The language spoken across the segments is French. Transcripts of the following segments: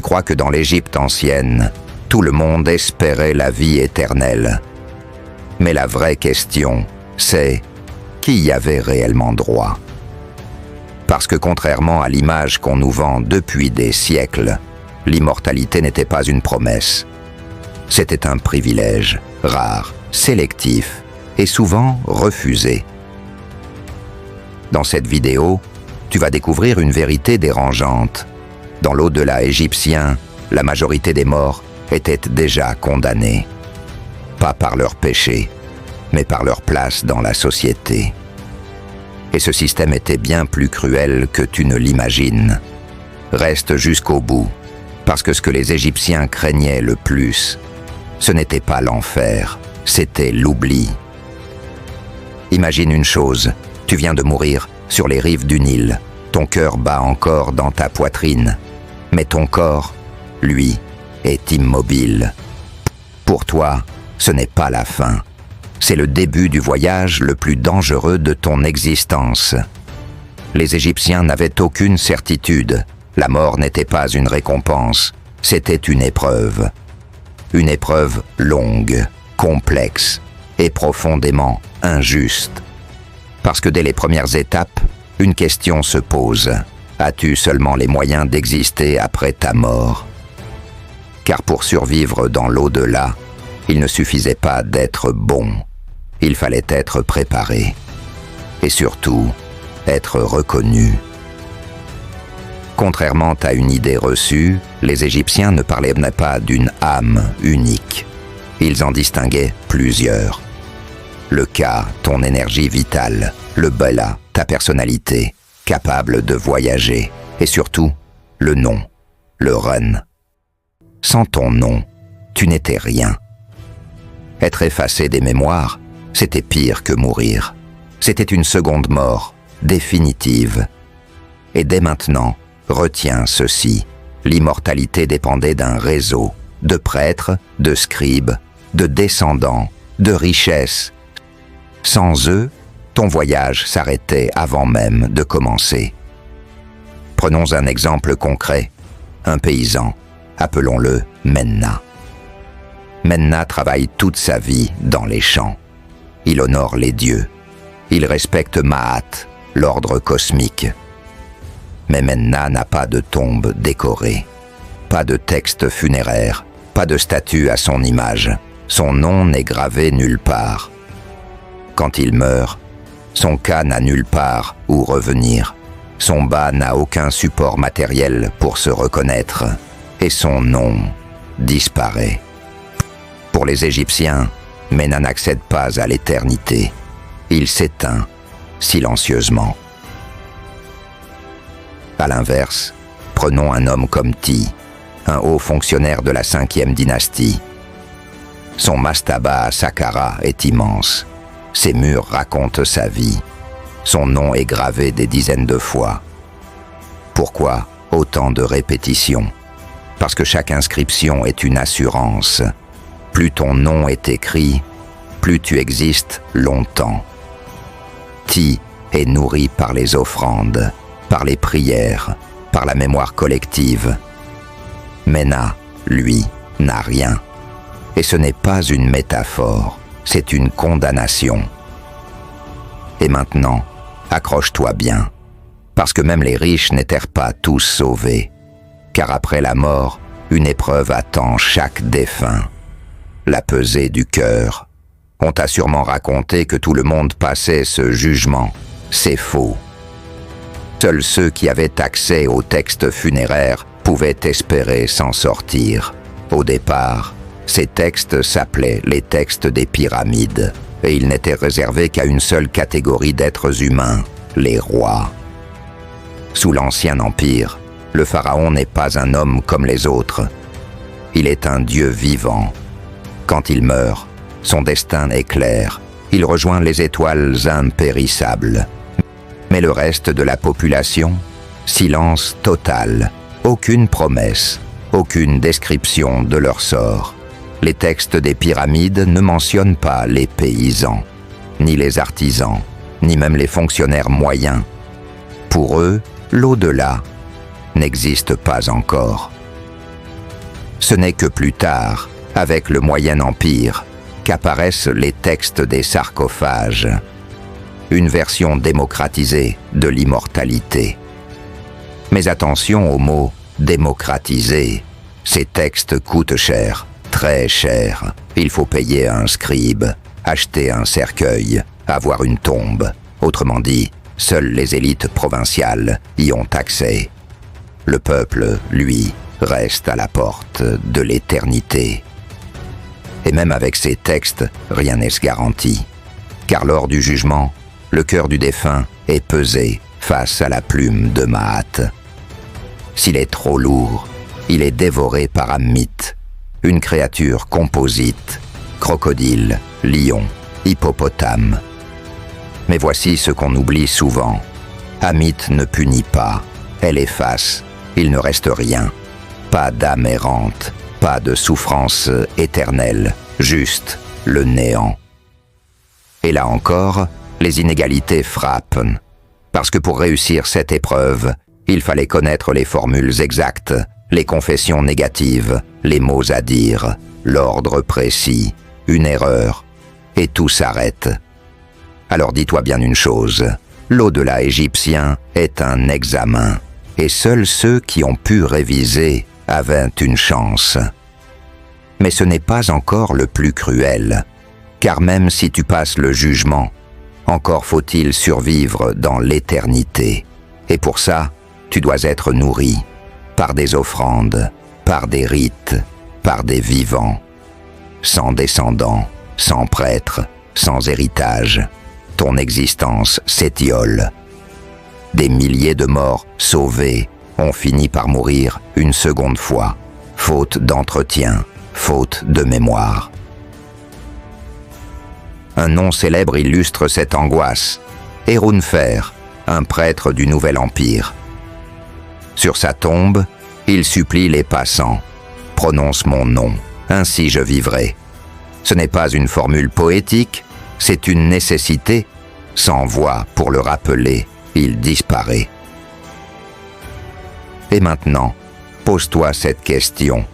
crois que dans l'Égypte ancienne, tout le monde espérait la vie éternelle. Mais la vraie question, c'est qui y avait réellement droit? Parce que contrairement à l'image qu'on nous vend depuis des siècles, l'immortalité n'était pas une promesse. C'était un privilège, rare, sélectif et souvent refusé. Dans cette vidéo, tu vas découvrir une vérité dérangeante. Dans l'au-delà égyptien, la majorité des morts étaient déjà condamnés. Pas par leurs péchés, mais par leur place dans la société. Et ce système était bien plus cruel que tu ne l'imagines. Reste jusqu'au bout, parce que ce que les Égyptiens craignaient le plus, ce n'était pas l'enfer, c'était l'oubli. Imagine une chose, tu viens de mourir sur les rives du Nil, ton cœur bat encore dans ta poitrine, mais ton corps, lui, est immobile. Pour toi, ce n'est pas la fin. C'est le début du voyage le plus dangereux de ton existence. Les Égyptiens n'avaient aucune certitude. La mort n'était pas une récompense, c'était une épreuve. Une épreuve longue, complexe et profondément injuste. Parce que dès les premières étapes, une question se pose. As-tu seulement les moyens d'exister après ta mort? Car pour survivre dans l'au-delà, il ne suffisait pas d'être bon. Il fallait être préparé. Et surtout, être reconnu. Contrairement à une idée reçue, les Égyptiens ne parlaient pas d'une âme unique. Ils en distinguaient plusieurs. Le Ka, ton énergie vitale. Le Bela, ta personnalité, capable de voyager. Et surtout, le nom, le Run. Sans ton nom, tu n'étais rien. Être effacé des mémoires, c'était pire que mourir. C'était une seconde mort, définitive. Et dès maintenant, retiens ceci. L'immortalité dépendait d'un réseau, de prêtres, de scribes, de descendants, de richesses. Sans eux, ton voyage s'arrêtait avant même de commencer. Prenons un exemple concret. Un paysan, appelons-le Menna. Menna travaille toute sa vie dans les champs. Il honore les dieux. Il respecte Maat, l'ordre cosmique. Mais Menna n'a pas de tombe décorée, pas de texte funéraire, pas de statue à son image. Son nom n'est gravé nulle part. Quand il meurt, son Ka n'a nulle part où revenir. Son Ba n'a aucun support matériel pour se reconnaître. Et son nom disparaît. Pour les Égyptiens, Menna n'accède pas à l'éternité. Il s'éteint silencieusement. À l'inverse, prenons un homme comme Ti, un haut fonctionnaire de la 5e dynastie. Son mastaba à Saqqara est immense. Ses murs racontent sa vie. Son nom est gravé des dizaines de fois. Pourquoi autant de répétitions? Parce que chaque inscription est une assurance. Plus ton nom est écrit, plus tu existes longtemps. Ti est nourri par les offrandes, par les prières, par la mémoire collective. Menna, lui, n'a rien. Et ce n'est pas une métaphore, c'est une condamnation. Et maintenant, accroche-toi bien, parce que même les riches n'étaient pas tous sauvés. Car après la mort, une épreuve attend chaque défunt. La pesée du cœur. On t'a sûrement raconté que tout le monde passait ce jugement. C'est faux. Seuls ceux qui avaient accès aux textes funéraires pouvaient espérer s'en sortir. Au départ, ces textes s'appelaient les textes des pyramides, et ils n'étaient réservés qu'à une seule catégorie d'êtres humains, les rois. Sous l'Ancien Empire, le pharaon n'est pas un homme comme les autres. Il est un dieu vivant. Quand il meurt, son destin est clair. Il rejoint les étoiles impérissables. Mais le reste de la population, silence total. Aucune promesse, aucune description de leur sort. Les textes des pyramides ne mentionnent pas les paysans, ni les artisans, ni même les fonctionnaires moyens. Pour eux, l'au-delà n'existe pas encore. Ce n'est que plus tard, avec le Moyen Empire, qu'apparaissent les textes des sarcophages. Une version démocratisée de l'immortalité. Mais attention au mot « démocratiser ». Ces textes coûtent cher, très cher. Il faut payer un scribe, acheter un cercueil, avoir une tombe. Autrement dit, seules les élites provinciales y ont accès. Le peuple, lui, reste à la porte de l'éternité. Et même avec ces textes, rien n'est garanti. Car lors du jugement, le cœur du défunt est pesé face à la plume de Maat. S'il est trop lourd, il est dévoré par Ammit, une créature composite, crocodile, lion, hippopotame. Mais voici ce qu'on oublie souvent. Ammit ne punit pas, elle efface, il ne reste rien. Pas d'âme errante, pas de souffrance éternelle, juste le néant. Et là encore, les inégalités frappent, parce que pour réussir cette épreuve, il fallait connaître les formules exactes, les confessions négatives, les mots à dire, l'ordre précis, une erreur, et tout s'arrête. Alors dis-toi bien une chose, l'au-delà égyptien est un examen, et seuls ceux qui ont pu réviser avaient une chance. Mais ce n'est pas encore le plus cruel, car même si tu passes le jugement, encore faut-il survivre dans l'éternité. Et pour ça, tu dois être nourri par des offrandes, par des rites, par des vivants. Sans descendants, sans prêtres, sans héritage, ton existence s'étiole. Des milliers de morts sauvés ont fini par mourir une seconde fois, faute d'entretien, faute de mémoire. Un nom célèbre illustre cette angoisse, Hérunfer, un prêtre du Nouvel Empire. Sur sa tombe, il supplie les passants, « Prononce mon nom, ainsi je vivrai ». Ce n'est pas une formule poétique, c'est une nécessité. Sans voix pour le rappeler, il disparaît. Et maintenant, pose-toi cette question.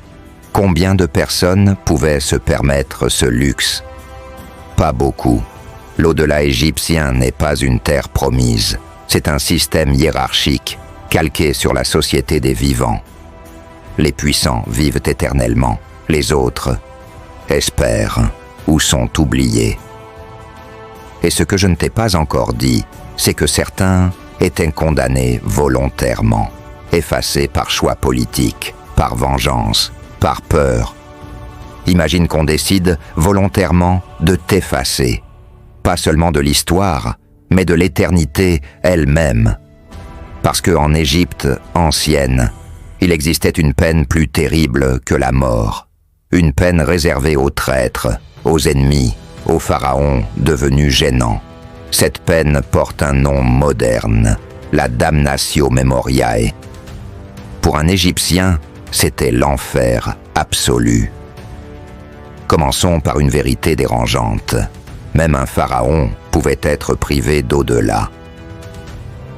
Combien de personnes pouvaient se permettre ce luxe ? Pas beaucoup. L'au-delà égyptien n'est pas une terre promise. C'est un système hiérarchique, calqué sur la société des vivants. Les puissants vivent éternellement, les autres espèrent ou sont oubliés. Et ce que je ne t'ai pas encore dit, c'est que certains étaient condamnés volontairement, effacés par choix politique, par vengeance, par peur. Imagine qu'on décide volontairement de t'effacer, pas seulement de l'histoire, mais de l'éternité elle-même. Parce qu'en Égypte ancienne, il existait une peine plus terrible que la mort, une peine réservée aux traîtres, aux ennemis, aux pharaons devenus gênants. Cette peine porte un nom moderne, la damnatio memoriae. Pour un Égyptien, c'était l'enfer absolu. Commençons par une vérité dérangeante. Même un pharaon pouvait être privé d'au-delà.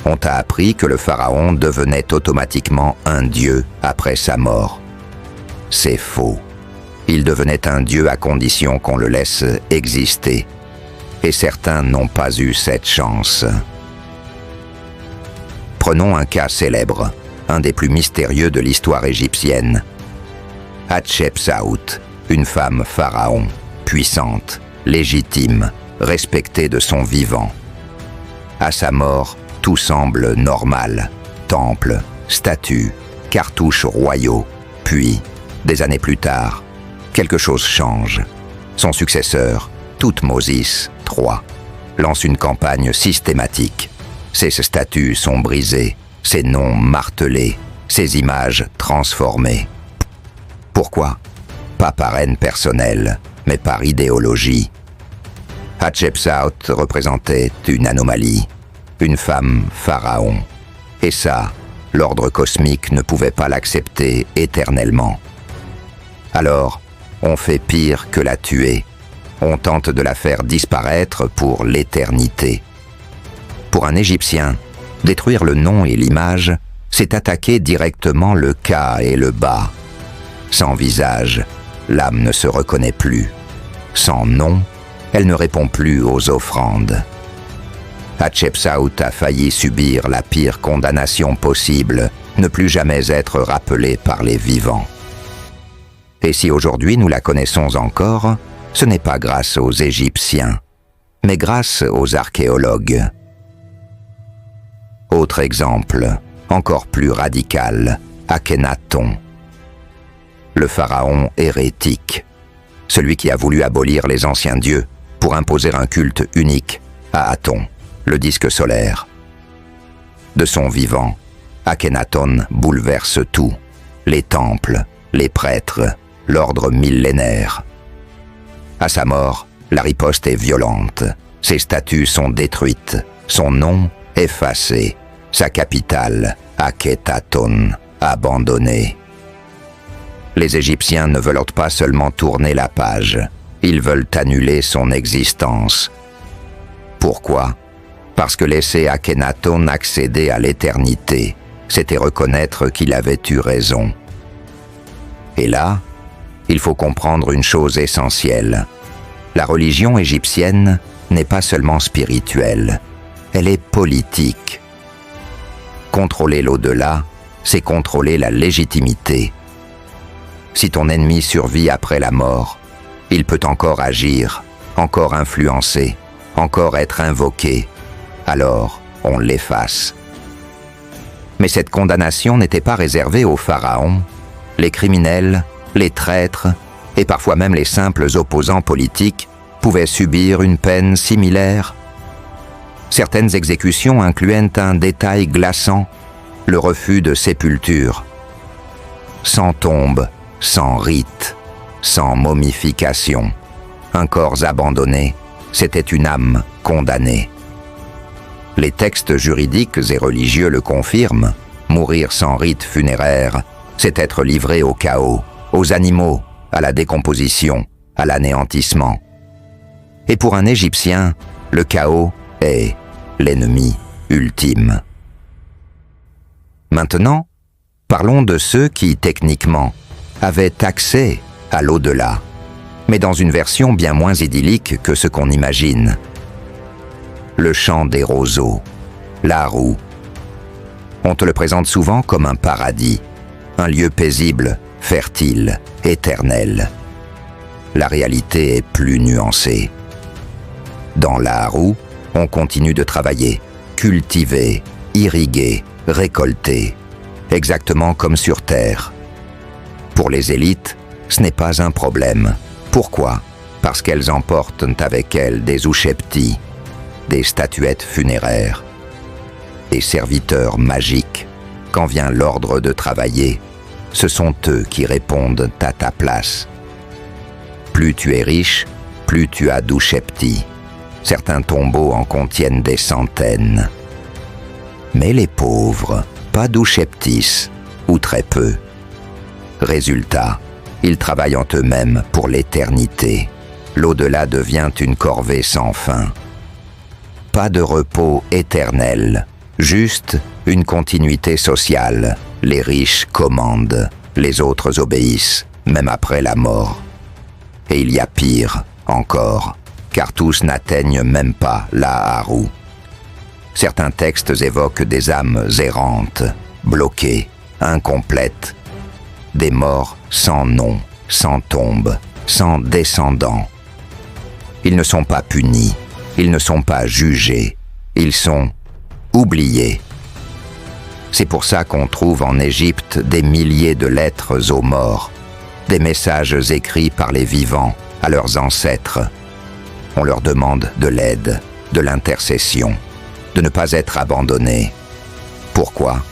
On t'a appris que le pharaon devenait automatiquement un dieu après sa mort. C'est faux. Il devenait un dieu à condition qu'on le laisse exister. Et certains n'ont pas eu cette chance. Prenons un cas célèbre, un des plus mystérieux de l'histoire égyptienne. Hatshepsut, une femme pharaon, puissante, légitime, respectée de son vivant. À sa mort, tout semble normal. Temple, statues, cartouches royaux. Puis, des années plus tard, quelque chose change. Son successeur, Thoutmôsis III, lance une campagne systématique. Ses statues sont brisées, ses noms martelés, ses images transformées. Pourquoi ? Pas par haine personnelle, mais par idéologie. Hatshepsut représentait une anomalie, une femme pharaon. Et ça, l'ordre cosmique ne pouvait pas l'accepter éternellement. Alors, on fait pire que la tuer. On tente de la faire disparaître pour l'éternité. Pour un Égyptien, détruire le nom et l'image, c'est attaquer directement le Ka et le Ba. Sans visage, l'âme ne se reconnaît plus. Sans nom, elle ne répond plus aux offrandes. Hatshepsut a failli subir la pire condamnation possible, ne plus jamais être rappelée par les vivants. Et si aujourd'hui nous la connaissons encore, ce n'est pas grâce aux Égyptiens, mais grâce aux archéologues. Autre exemple, encore plus radical, Akhenaton. Le pharaon hérétique, celui qui a voulu abolir les anciens dieux pour imposer un culte unique à Aton, le disque solaire. De son vivant, Akhenaton bouleverse tout, les temples, les prêtres, l'ordre millénaire. À sa mort, la riposte est violente, ses statues sont détruites, son nom effacé, sa capitale, Akhetaton, abandonnée. Les Égyptiens ne veulent pas seulement tourner la page, ils veulent annuler son existence. Pourquoi ? Parce que laisser Akhenaton accéder à l'éternité, c'était reconnaître qu'il avait eu raison. Et là, il faut comprendre une chose essentielle. La religion égyptienne n'est pas seulement spirituelle, elle est politique. Contrôler l'au-delà, c'est contrôler la légitimité. Si ton ennemi survit après la mort, il peut encore agir, encore influencer, encore être invoqué. Alors, on l'efface. Mais cette condamnation n'était pas réservée aux pharaons, les criminels, les traîtres et parfois même les simples opposants politiques pouvaient subir une peine similaire. Certaines exécutions incluaient un détail glaçant, le refus de sépulture. Sans tombe, sans rite, sans momification, un corps abandonné, c'était une âme condamnée. Les textes juridiques et religieux le confirment, mourir sans rite funéraire, c'est être livré au chaos, aux animaux, à la décomposition, à l'anéantissement. Et pour un Égyptien, le chaos est l'ennemi ultime. Maintenant, parlons de ceux qui, techniquement, avaient accès à l'au-delà, mais dans une version bien moins idyllique que ce qu'on imagine. Le champ des roseaux, l'Aaru. On te le présente souvent comme un paradis, un lieu paisible, fertile, éternel. La réalité est plus nuancée. Dans l'Aaru, on continue de travailler, cultiver, irriguer, récolter, exactement comme sur Terre. Pour les élites, ce n'est pas un problème. Pourquoi ? Parce qu'elles emportent avec elles des Ushepti, des statuettes funéraires, des serviteurs magiques. Quand vient l'ordre de travailler, ce sont eux qui répondent à ta place. Plus tu es riche, plus tu as d'Ushepti. Certains tombeaux en contiennent des centaines. Mais les pauvres, pas d'Usheptis, ou très peu. Résultat, ils travaillent en eux-mêmes pour l'éternité. L'au-delà devient une corvée sans fin. Pas de repos éternel, juste une continuité sociale. Les riches commandent, les autres obéissent, même après la mort. Et il y a pire encore, car tous n'atteignent même pas l'Aaru. Certains textes évoquent des âmes errantes, bloquées, incomplètes, des morts sans nom, sans tombe, sans descendants. Ils ne sont pas punis, ils ne sont pas jugés, ils sont oubliés. C'est pour ça qu'on trouve en Égypte des milliers de lettres aux morts, des messages écrits par les vivants à leurs ancêtres. On leur demande de l'aide, de l'intercession, de ne pas être abandonnés. Pourquoi ?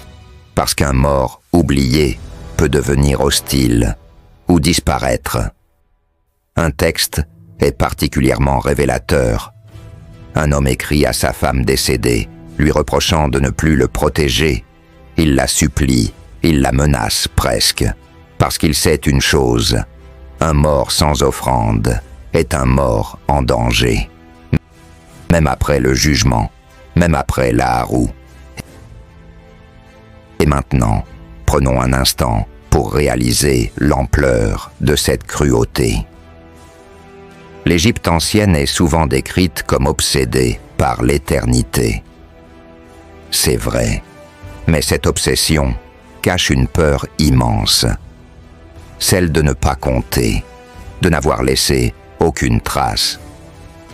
Parce qu'un mort oublié peut devenir hostile ou disparaître. Un texte est particulièrement révélateur. Un homme écrit à sa femme décédée, lui reprochant de ne plus le protéger. Il la supplie, il la menace presque, parce qu'il sait une chose, un mort sans offrande est un mort en danger. Même après le jugement, même après l'Aaru. Et maintenant, prenons un instant pour réaliser l'ampleur de cette cruauté. L'Égypte ancienne est souvent décrite comme obsédée par l'éternité. C'est vrai, mais cette obsession cache une peur immense, celle de ne pas compter, de n'avoir laissé aucune trace.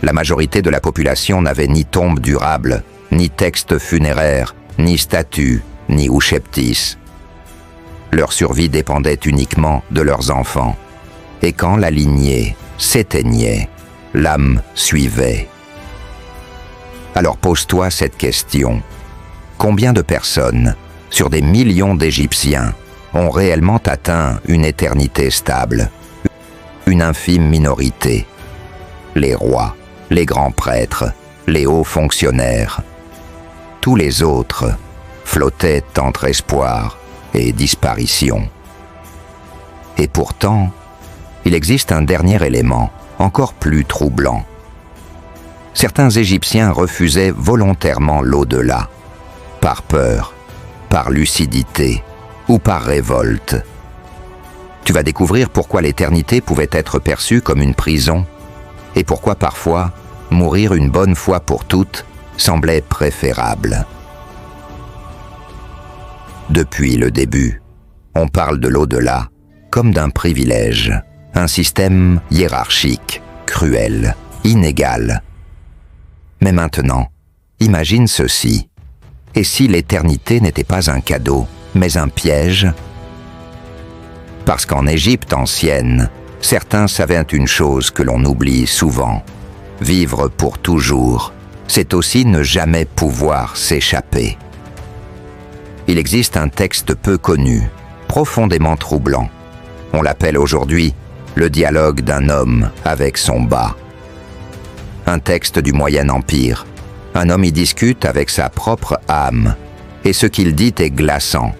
La majorité de la population n'avait ni tombe durable, ni texte funéraire, ni statue, ni oucheptis. Leur survie dépendait uniquement de leurs enfants. Et quand la lignée s'éteignait, l'âme suivait. Alors pose-toi cette question. Combien de personnes, sur des millions d'Égyptiens, ont réellement atteint une éternité stable? Une infime minorité. Les rois, les grands prêtres, les hauts fonctionnaires. Tous les autres flottaient entre espoir et disparition. Et pourtant, il existe un dernier élément, encore plus troublant. Certains Égyptiens refusaient volontairement l'au-delà, par peur, par lucidité ou par révolte. Tu vas découvrir pourquoi l'éternité pouvait être perçue comme une prison et pourquoi parfois mourir une bonne fois pour toutes semblait préférable. Depuis le début, on parle de l'au-delà comme d'un privilège, un système hiérarchique, cruel, inégal. Mais maintenant, imagine ceci. Et si l'éternité n'était pas un cadeau, mais un piège? Parce qu'en Égypte ancienne, certains savaient une chose que l'on oublie souvent. Vivre pour toujours, c'est aussi ne jamais pouvoir s'échapper. Il existe un texte peu connu, profondément troublant. On l'appelle aujourd'hui le dialogue d'un homme avec son bas. Un texte du Moyen Empire. Un homme y discute avec sa propre âme, et ce qu'il dit est glaçant.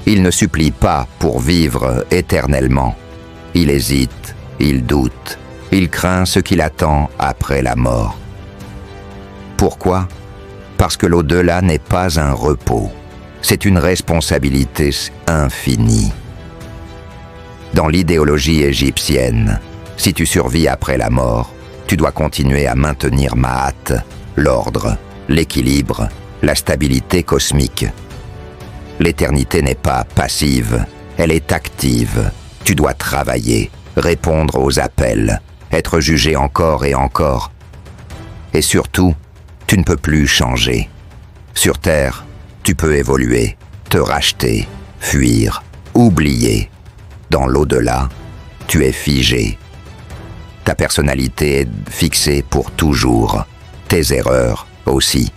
Il ne supplie pas pour vivre éternellement. Il hésite, il doute, il craint ce qui l'attend après la mort. Pourquoi? Parce que l'au-delà n'est pas un repos. C'est une responsabilité infinie. Dans l'idéologie égyptienne, si tu survis après la mort, tu dois continuer à maintenir Ma'at, l'ordre, l'équilibre, la stabilité cosmique. L'éternité n'est pas passive, elle est active. Tu dois travailler, répondre aux appels, être jugé encore et encore. Et surtout, tu ne peux plus changer. Sur Terre, tu peux évoluer, te racheter, fuir, oublier. Dans l'au-delà, tu es figé. Ta personnalité est fixée pour toujours. Tes erreurs aussi.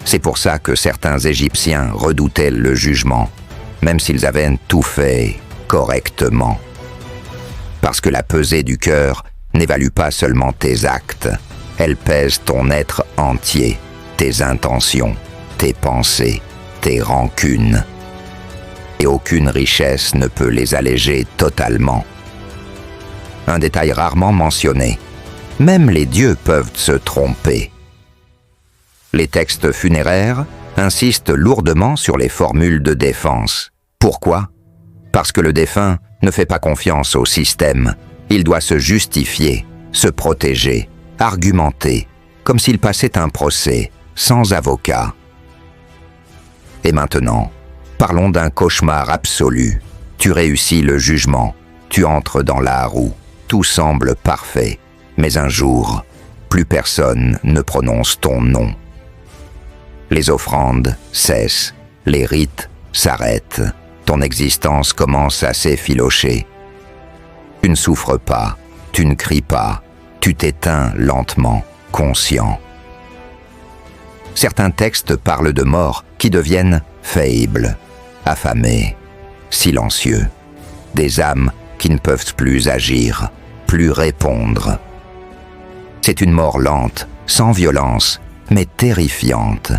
C'est pour ça que certains Égyptiens redoutaient le jugement, même s'ils avaient tout fait correctement. Parce que la pesée du cœur n'évalue pas seulement tes actes, elle pèse ton être entier, tes intentions, tes pensées, tes rancunes. Et aucune richesse ne peut les alléger totalement. Un détail rarement mentionné. Même les dieux peuvent se tromper. Les textes funéraires insistent lourdement sur les formules de défense. Pourquoi? Parce que le défunt ne fait pas confiance au système. Il doit se justifier, se protéger, argumenter, comme s'il passait un procès, sans avocat. Et maintenant, parlons d'un cauchemar absolu. Tu réussis le jugement, tu entres dans la roue, tout semble parfait. Mais un jour, plus personne ne prononce ton nom. Les offrandes cessent, les rites s'arrêtent, ton existence commence à s'effilocher. Tu ne souffres pas, tu ne cries pas, tu t'éteins lentement, conscient. Certains textes parlent de morts qui deviennent faibles, affamés, silencieux, des âmes qui ne peuvent plus agir, plus répondre. C'est une mort lente, sans violence, mais terrifiante.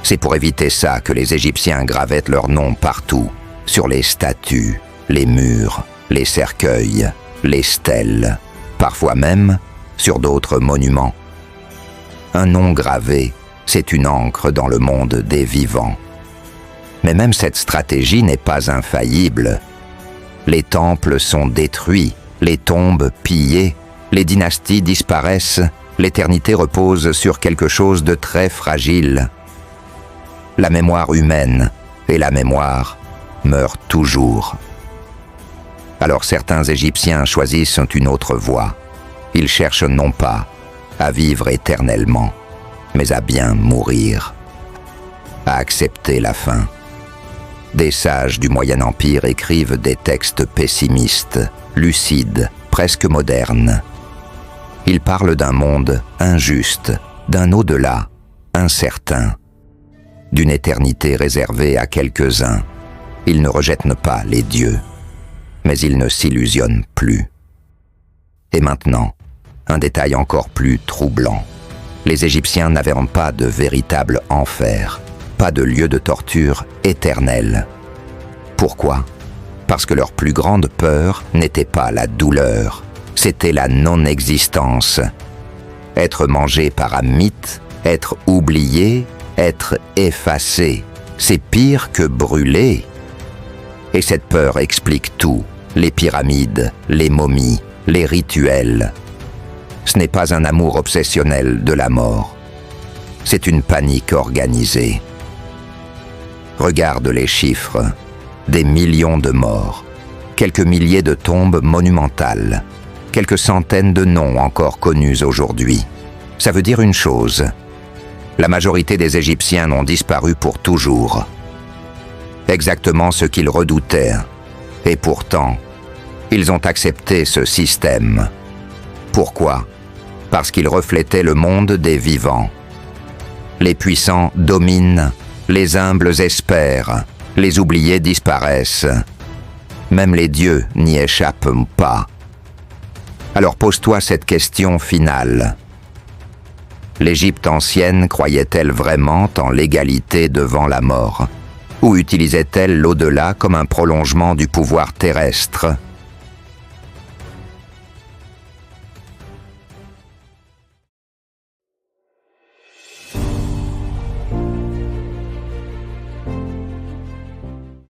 C'est pour éviter ça que les Égyptiens gravaient leurs noms partout, sur les statues, les murs, les cercueils, les stèles, parfois même sur d'autres monuments. Un nom gravé, c'est une encre dans le monde des vivants. Mais même cette stratégie n'est pas infaillible. Les temples sont détruits, les tombes pillées, les dynasties disparaissent, l'éternité repose sur quelque chose de très fragile. La mémoire humaine et la mémoire meurent toujours. Alors certains Égyptiens choisissent une autre voie. Ils cherchent non pas à vivre éternellement, mais à bien mourir, à accepter la fin. Des sages du Moyen Empire écrivent des textes pessimistes, lucides, presque modernes. Ils parlent d'un monde injuste, d'un au-delà incertain, d'une éternité réservée à quelques-uns. Ils ne rejettent pas les dieux, mais ils ne s'illusionnent plus. Et maintenant, un détail encore plus troublant. Les Égyptiens n'avaient pas de véritable enfer, pas de lieu de torture éternel. Pourquoi ? Parce que leur plus grande peur n'était pas la douleur, c'était la non-existence. Être mangé par un mythe, être oublié, être effacé, c'est pire que brûler. Et cette peur explique tout, les pyramides, les momies, les rituels. Ce n'est pas un amour obsessionnel de la mort, c'est une panique organisée. Regarde les chiffres, des millions de morts, quelques milliers de tombes monumentales, quelques centaines de noms encore connus aujourd'hui. Ça veut dire une chose, la majorité des Égyptiens ont disparu pour toujours. Exactement ce qu'ils redoutaient, et pourtant, ils ont accepté ce système. Pourquoi ? Parce qu'il reflétait le monde des vivants. Les puissants dominent, les humbles espèrent, les oubliés disparaissent. Même les dieux n'y échappent pas. Alors pose-toi cette question finale. L'Égypte ancienne croyait-elle vraiment en l'égalité devant la mort ? Ou utilisait-elle l'au-delà comme un prolongement du pouvoir terrestre ?